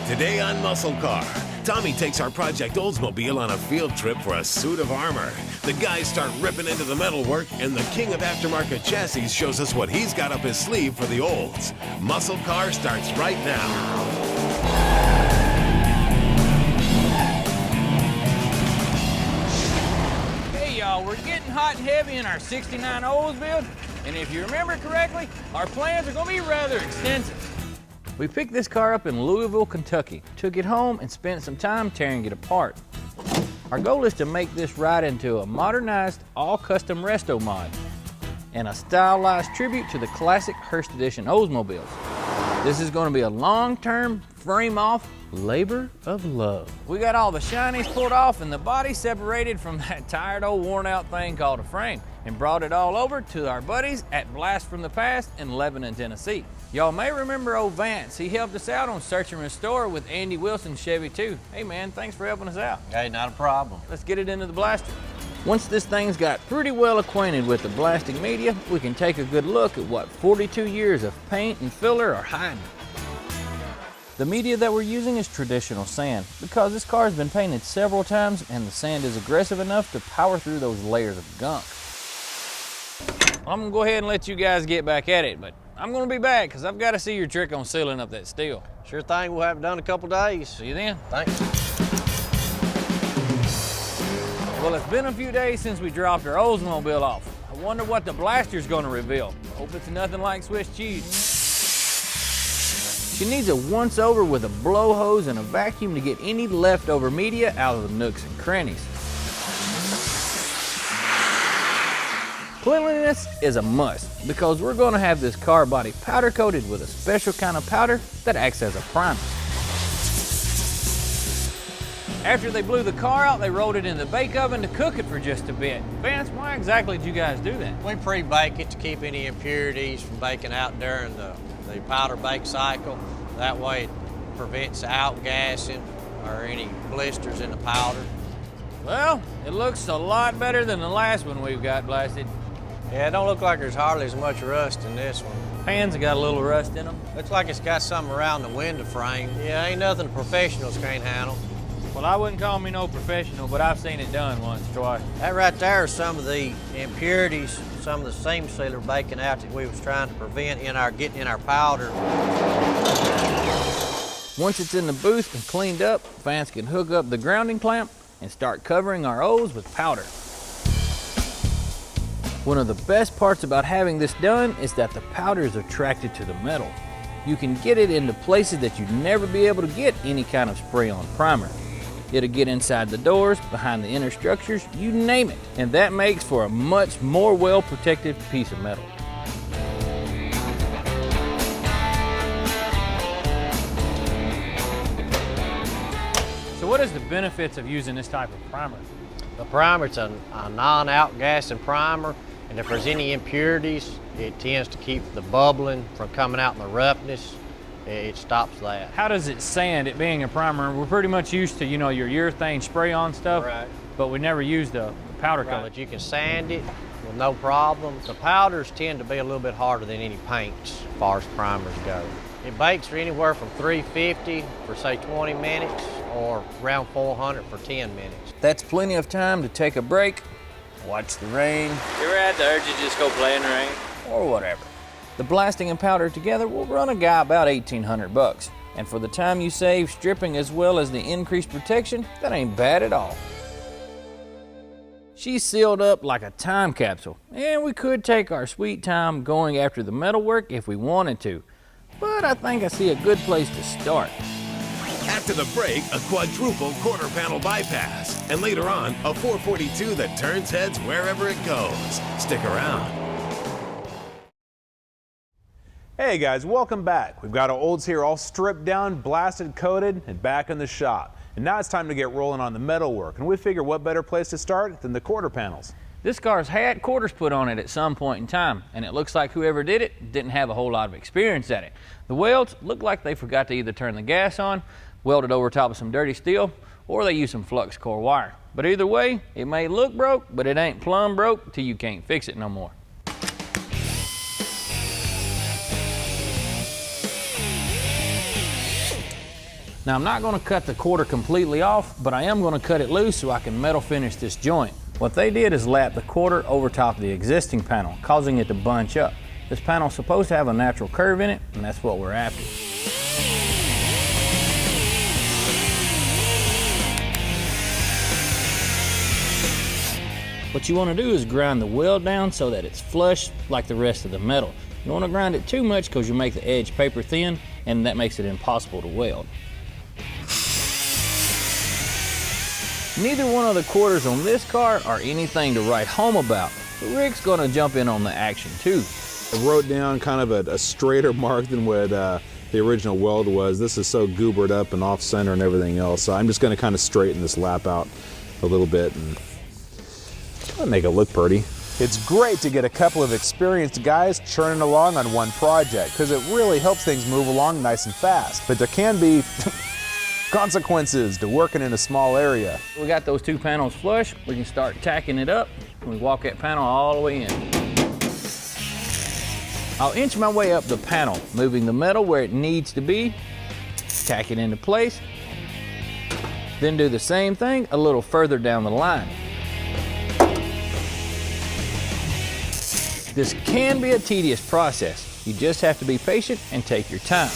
Today on MuscleCar, Tommy takes our Project Oldsmobile on a field trip for a suit of armor. The guys start ripping into the metalwork, and the king of aftermarket chassis shows us what he's got up his sleeve for the olds. MuscleCar starts right now. We're getting hot and heavy in our 69 Oldsmobile, and if you remember correctly, our plans are going to be rather extensive. We picked this car up in Louisville, Kentucky, took it home and spent some time tearing it apart. Our goal is to make this ride into a modernized, all-custom resto mod and a stylized tribute to the classic Hurst Edition Oldsmobiles. This is going to be a long-term, frame-off labor of love. We got all the shinies pulled off and the body separated from that tired old worn out thing called a frame and brought it all over to our buddies at Blast from the Past in Lebanon, Tennessee. Y'all may remember old Vance. He helped us out on Search and Restore with Andy Wilson's Chevy too. Hey man, thanks for helping us out. Hey, not a problem. Let's get it into the blaster. Once this thing's got pretty well acquainted with the blasting media, we can take a good look at what 42 years of paint and filler are hiding. The media that we're using is traditional sand because this car has been painted several times and the sand is aggressive enough to power through those layers of gunk. I'm gonna go ahead and let you guys get back at it, but I'm gonna be back because I've got to see your trick on sealing up that steel. Sure thing, we'll have it done in a couple days. See you then. Thanks. Well, it's been a few days since we dropped our Oldsmobile off. I wonder what the blaster's gonna reveal. Hope it's nothing like Swiss cheese. She needs a once-over with a blow hose and a vacuum to get any leftover media out of the nooks and crannies. Cleanliness is a must because we're going to have this car body powder coated with a special kind of powder that acts as a primer. After they blew the car out, they rolled it in the bake oven to cook it for just a bit. Vance, why exactly did you guys do that? We pre-bake it to keep any impurities from baking out during the powder bake cycle. That way it prevents outgassing or any blisters in the powder. Well, it looks a lot better than the last one we've got blasted. Yeah, it don't look like there's hardly as much rust in this one. Pans have got a little rust in them. Looks like it's got something around the window frame. Yeah, ain't nothing professionals can't handle. Well, I wouldn't call me no professional, but I've seen it done once, twice. That right there is some of the impurities, some of the seam sealer baking out that we was trying to prevent getting in our powder. Once it's in the booth and cleaned up, Vance can hook up the grounding clamp and start covering our O's with powder. One of the best parts about having this done is that the powder is attracted to the metal. You can get it into places that you'd never be able to get any kind of spray-on primer. It'll get inside the doors, behind the inner structures, you name it. And that makes for a much more well-protected piece of metal. So what is the benefits of using this type of primer? The primer's a non-outgassing primer, and if there's any impurities, it tends to keep the bubbling from coming out in the roughness. It stops that. How does it sand, it being a primer? We're pretty much used to, your urethane spray-on stuff, right, but we never used the powder right, coat. But you can sand it with no problem. The powders tend to be a little bit harder than any paints as far as primers go. It bakes for anywhere from 350 for say 20 minutes or around 400 for 10 minutes. That's plenty of time to take a break, watch the rain. You ever had the urge to just go play in the rain? Or whatever. The blasting and powder together will run a guy about $1,800. And for the time you save stripping as well as the increased protection, that ain't bad at all. She's sealed up like a time capsule, and we could take our sweet time going after the metalwork if we wanted to. But I think I see a good place to start. After the break, a quadruple quarter panel bypass. And later on, a 442 that turns heads wherever it goes. Stick around. Hey guys, welcome back. We've got our olds here all stripped down, blasted, coated, and back in the shop. And now it's time to get rolling on the metalwork. And we figure what better place to start than the quarter panels. This car's had quarters put on it at some point in time, and it looks like whoever did it didn't have a whole lot of experience at it. The welds look like they forgot to either turn the gas on, welded over top of some dirty steel, or they used some flux core wire. But either way, it may look broke, but it ain't plumb broke till you can't fix it no more. Now I'm not going to cut the quarter completely off, but I am going to cut it loose so I can metal finish this joint. What they did is lap the quarter over top of the existing panel, causing it to bunch up. This panel is supposed to have a natural curve in it, and that's what we're after. What you want to do is grind the weld down so that it's flush like the rest of the metal. You don't want to grind it too much because you'll make the edge paper thin, and that makes it impossible to weld. Neither one of the quarters on this car are anything to write home about, so Rick's going to jump in on the action too. I wrote down kind of a straighter mark than what the original weld was. This is so goobered up and off center and everything else, so I'm just going to kind of straighten this lap out a little bit and make it look pretty. It's great to get a couple of experienced guys churning along on one project because it really helps things move along nice and fast. But there can be consequences to working in a small area. We got those two panels flush. We can start tacking it up. We walk that panel all the way in. I'll inch my way up the panel, moving the metal where it needs to be, tack it into place, then do the same thing a little further down the line. This can be a tedious process. You just have to be patient and take your time.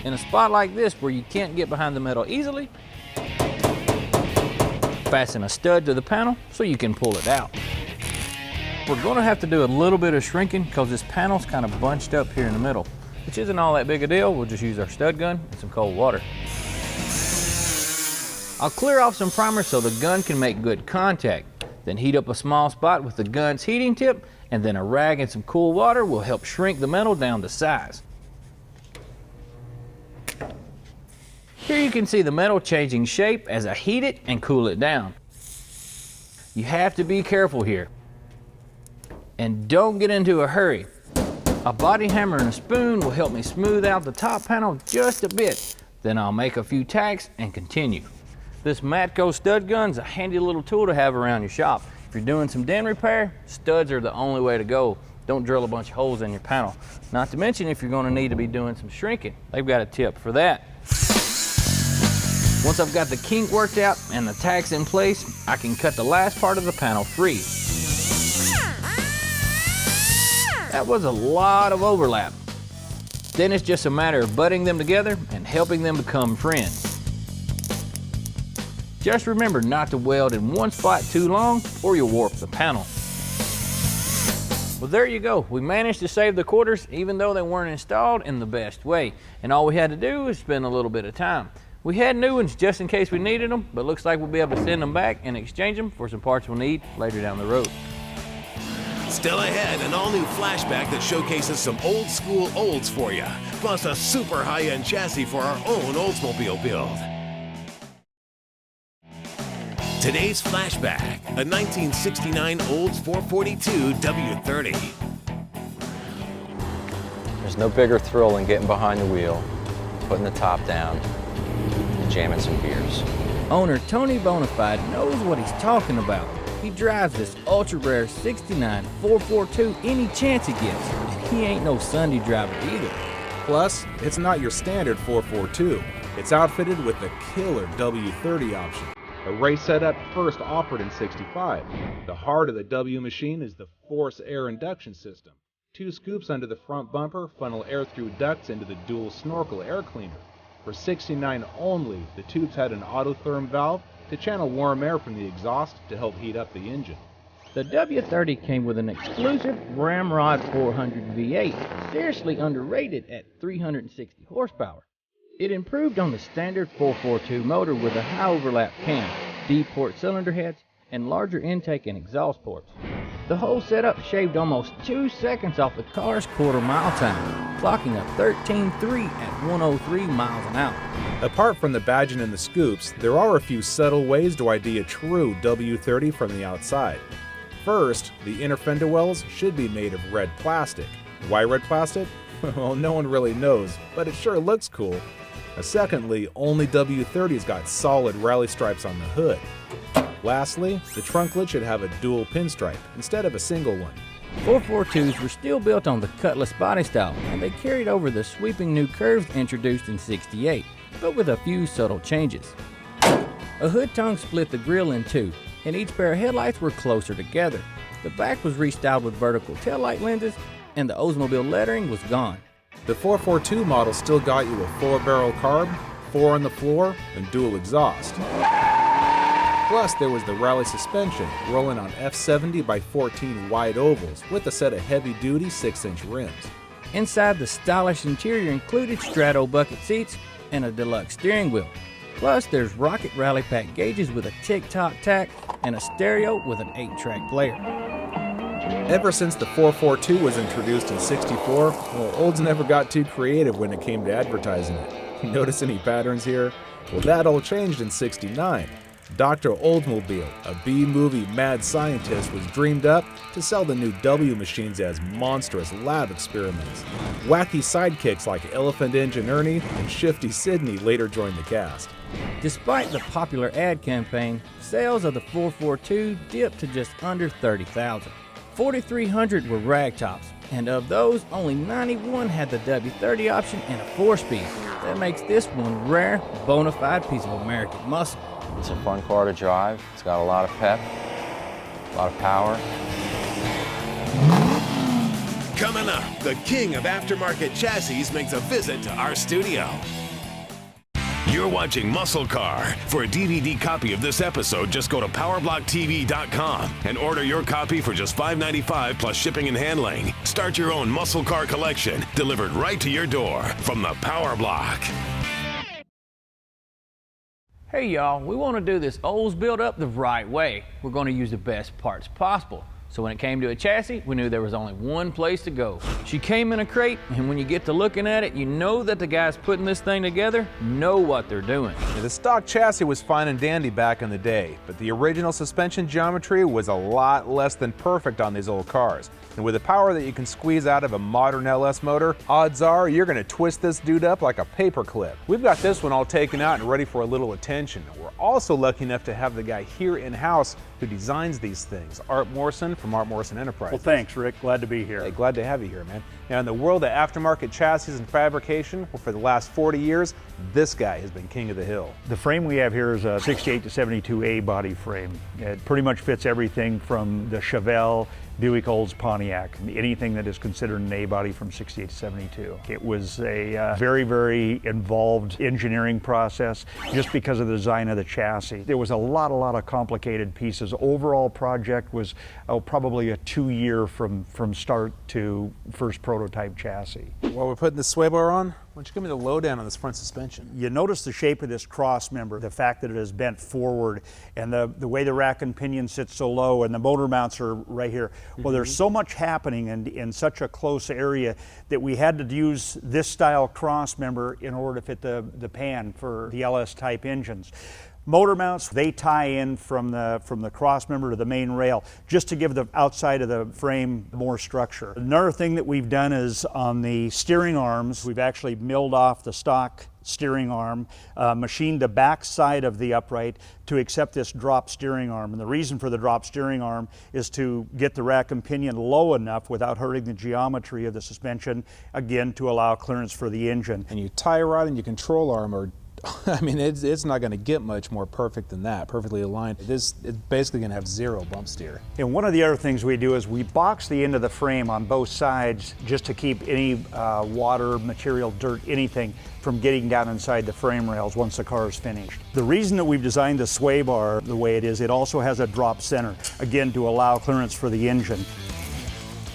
In a spot like this where you can't get behind the metal easily, fasten a stud to the panel so you can pull it out. We're going to have to do a little bit of shrinking because this panel's kind of bunched up here in the middle, which isn't all that big a deal. We'll just use our stud gun and some cold water. I'll clear off some primer so the gun can make good contact. Then heat up a small spot with the gun's heating tip, and then a rag and some cool water will help shrink the metal down to size. Here you can see the metal changing shape as I heat it and cool it down. You have to be careful here. And don't get into a hurry. A body hammer and a spoon will help me smooth out the top panel just a bit. Then I'll make a few tacks and continue. This Matco stud gun's a handy little tool to have around your shop. If you're doing some dent repair, studs are the only way to go. Don't drill a bunch of holes in your panel. Not to mention if you're going to need to be doing some shrinking. They've got a tip for that. Once I've got the kink worked out and the tacks in place, I can cut the last part of the panel free. That was a lot of overlap. Then it's just a matter of butting them together and helping them become friends. Just remember not to weld in one spot too long or you'll warp the panel. Well, there you go. We managed to save the quarters even though they weren't installed in the best way. And all we had to do was spend a little bit of time. We had new ones just in case we needed them, but looks like we'll be able to send them back and exchange them for some parts we'll need later down the road. Still ahead, an all-new Flashback that showcases some old-school olds for you, plus a super high-end chassis for our own Oldsmobile build. Today's Flashback, a 1969 Olds 442 W30. There's no bigger thrill than getting behind the wheel, putting the top down, and jamming some gears. Owner Tony Bonafide knows what he's talking about. He drives this ultra-rare 69 442 any chance he gets, and he ain't no Sunday driver either. Plus, it's not your standard 442. It's outfitted with the killer W30 option. A race setup first offered in '65. The heart of the W machine is the force air induction system. 2 scoops under the front bumper funnel air through ducts into the dual snorkel air cleaner. For '69 only, the tubes had an autotherm valve to channel warm air from the exhaust to help heat up the engine. The W30 came with an exclusive Ramrod 400 V8, seriously underrated at 360 horsepower. It improved on the standard 442 motor with a high overlap cam, deep port cylinder heads, and larger intake and exhaust ports. The whole setup shaved almost 2 seconds off the car's quarter-mile time, clocking a 13.3 at 103 miles an hour. Apart from the badging and the scoops, there are a few subtle ways to ID a true W30 from the outside. First, the inner fender wells should be made of red plastic. Why red plastic? Well, no one really knows, but it sure looks cool. Secondly, only W30's got solid rally stripes on the hood. Lastly, the trunk lid should have a dual pinstripe instead of a single one. 442s were still built on the Cutlass body style, and they carried over the sweeping new curves introduced in '68, but with a few subtle changes. A hood tongue split the grille in two, and each pair of headlights were closer together. The back was restyled with vertical taillight lenses, and the Oldsmobile lettering was gone. The 442 model still got you a 4-barrel carb, 4 on the floor, and dual exhaust. Plus, there was the rally suspension, rolling on F70 by 14 wide ovals with a set of heavy-duty 6-inch rims. Inside, the stylish interior included strato bucket seats and a deluxe steering wheel. Plus, there's Rocket Rally Pack gauges with a tick-tock tack and a stereo with an 8-track player. Ever since the 442 was introduced in '64, Olds never got too creative when it came to advertising it. Notice any patterns here? Well, that all changed in '69. Dr. Oldsmobile, a B-movie mad scientist, was dreamed up to sell the new W machines as monstrous lab experiments. Wacky sidekicks like Elephant Engine Ernie and Shifty Sidney later joined the cast. Despite the popular ad campaign, sales of the 442 dipped to just under 30,000. 4,300 were ragtops, and of those, only 91 had the W30 option and a 4-speed. That makes this one rare, bona fide piece of American muscle. It's a fun car to drive. It's got a lot of pep, a lot of power. Coming up, the king of aftermarket chassis makes a visit to our studio. You're watching MuscleCar. For a DVD copy of this episode, just go to PowerBlockTV.com and order your copy for just $5.95 plus shipping and handling. Start your own MuscleCar collection, delivered right to your door from the PowerBlock. Hey y'all, we want to do this Olds build up the right way. We're going to use the best parts possible. So when it came to a chassis, we knew there was only one place to go. She came in a crate, and when you get to looking at it, you know that the guys putting this thing together know what they're doing. The stock chassis was fine and dandy back in the day, but the original suspension geometry was a lot less than perfect on these old cars. And with the power that you can squeeze out of a modern LS motor, odds are you're going to twist this dude up like a paper clip. We've got this one all taken out and ready for a little attention. We're also lucky enough to have the guy here in-house who designs these things, Art Morrison from Art Morrison Enterprises. Well, thanks, Rick. Glad to be here. Hey, glad to have you here, man. Now, in the world of aftermarket chassis and fabrication, well, for the last 40 years, this guy has been king of the hill. The frame we have here is a 68 to 72A body frame. It pretty much fits everything from the Chevelle, Buick Olds, Pontiac, anything that is considered an A body from 68 to 72. It was a very, very involved engineering process just because of the design of the chassis. There was a lot of complicated pieces. Overall project was probably a 2-year from start to first prototype chassis. While we're putting the sway bar on, why don't you give me the lowdown on this front suspension? You notice the shape of this cross member, the fact that it is bent forward, and the way the rack and pinion sits so low, and the motor mounts are right here. Well, there's so much happening in such a close area that we had to use this style cross member in order to fit the pan for the LS type engines. Motor mounts, they tie in from the cross member to the main rail just to give the outside of the frame more structure. Another thing that we've done is on the steering arms, we've actually milled off the stock steering arm, machined the back side of the upright to accept this drop steering arm. And the reason for the drop steering arm is to get the rack and pinion low enough without hurting the geometry of the suspension, again, to allow clearance for the engine. And your tie rod and your control arm are, I mean, it's not going to get much more perfect than that, perfectly aligned. It's basically going to have 0 bump steer. And one of the other things we do is we box the end of the frame on both sides just to keep any water, material, dirt, anything from getting down inside the frame rails once the car is finished. The reason that we've designed the sway bar the way it is, it also has a drop center, again, to allow clearance for the engine.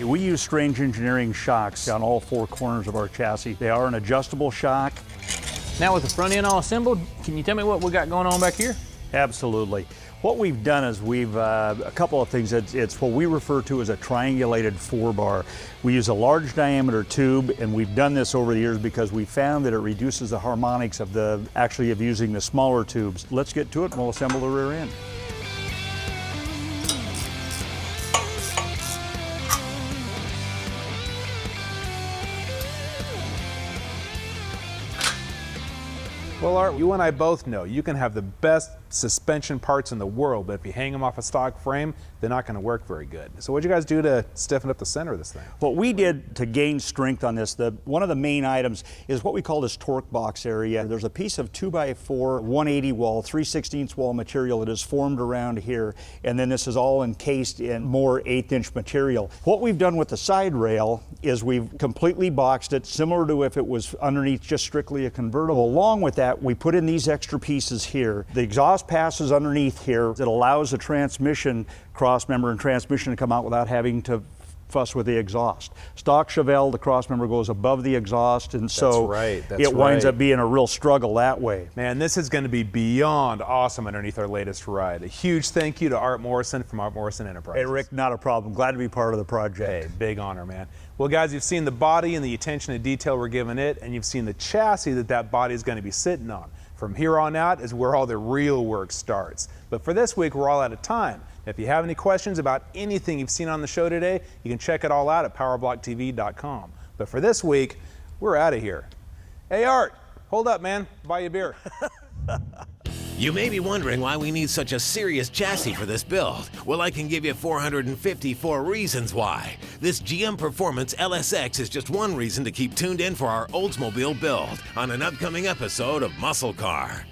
We use Strange Engineering shocks on all 4 corners of our chassis. They are an adjustable shock. Now with the front end all assembled, can you tell me what we got going on back here? Absolutely. What we've done is we've, a couple of things, it's what we refer to as a triangulated 4-bar. We use a large diameter tube, and we've done this over the years because we found that it reduces the harmonics of using the smaller tubes. Let's get to it and we'll assemble the rear end. Well, Art, you and I both know you can have the best suspension parts in the world, but if you hang them off a stock frame, they're not going to work very good. So what'd you guys do to stiffen up the center of this thing? What we did to gain strength on this, one of the main items is what we call this torque box area. There's a piece of 2x4 180 wall, 3/16 wall material that is formed around here, and then this is all encased in more 1/8" material. What we've done with the side rail is we've completely boxed it, similar to if it was underneath just strictly a convertible. Along with that, we put in these extra pieces here. The exhaust passes underneath here. It allows the transmission crossmember and transmission to come out without having to fuss with the exhaust. Stock Chevelle, the crossmember goes above the exhaust, and so it winds up being a real struggle that way. Man, this is going to be beyond awesome underneath our latest ride. A huge thank you to Art Morrison from Art Morrison Enterprises. Hey, Rick, not a problem. Glad to be part of the project. Hey, big honor, man. Well, guys, you've seen the body and the attention to detail we're giving it, and you've seen the chassis that body is going to be sitting on. From here on out is where all the real work starts. But for this week, we're all out of time. If you have any questions about anything you've seen on the show today, you can check it all out at PowerBlockTV.com. But for this week, we're out of here. Hey, Art, hold up, man. Buy you a beer. You may be wondering why we need such a serious chassis for this build. Well, I can give you 454 reasons why. This GM Performance LSX is just one reason to keep tuned in for our Oldsmobile build on an upcoming episode of MuscleCar.